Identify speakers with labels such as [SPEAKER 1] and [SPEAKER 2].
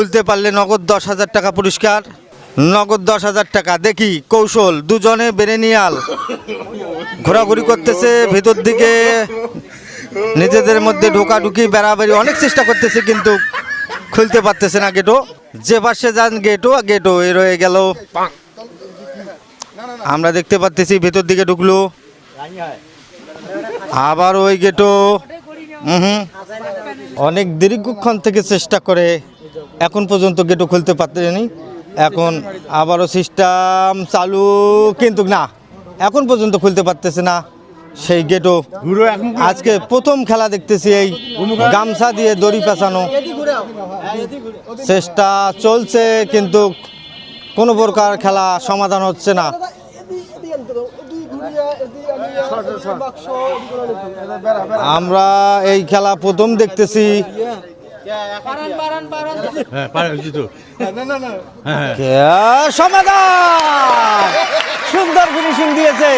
[SPEAKER 1] খুলতে পারলে নগদ 10,000 টাকা পুরস্কার, নগদ 10,000 টাকা। দেখি কৌশল, দুজনে বেরেনিয়াল ঘোরাঘুরি করতেছে ভেতর দিকে, নিজেদের মধ্যে ঢোকাঢুকি বেড়াবেড়ি অনেক চেষ্টা করতেছে কিন্তু খুলতে পারতেছে না গেটো। যে পাশে যান গেটো গেটো এ রয়ে গেল। আমরা দেখতে পাচ্তেছি ভেতর দিকে ঢুকলো, আবার ওই গেটো। অনেক দীর্ঘক্ষণ থেকে চেষ্টা করে এখন পর্যন্ত গেটো খুলতে পারতেনি। এখন আবারও সিস্টেম চালু, কিন্তু না, এখন পর্যন্ত খুলতে পারতেছে না সেই গেটো। আজকে প্রথম খেলা দেখতেছি এই গামছা দিয়ে দড়ি পেঁচানো, চেষ্টা চলছে কিন্তু কোনো প্রকার খেলা সমাধান হচ্ছে না। আমরা এই খেলা প্রথম দেখতেছি। সমাধান, সুন্দর ফিনিশিং দিয়েছে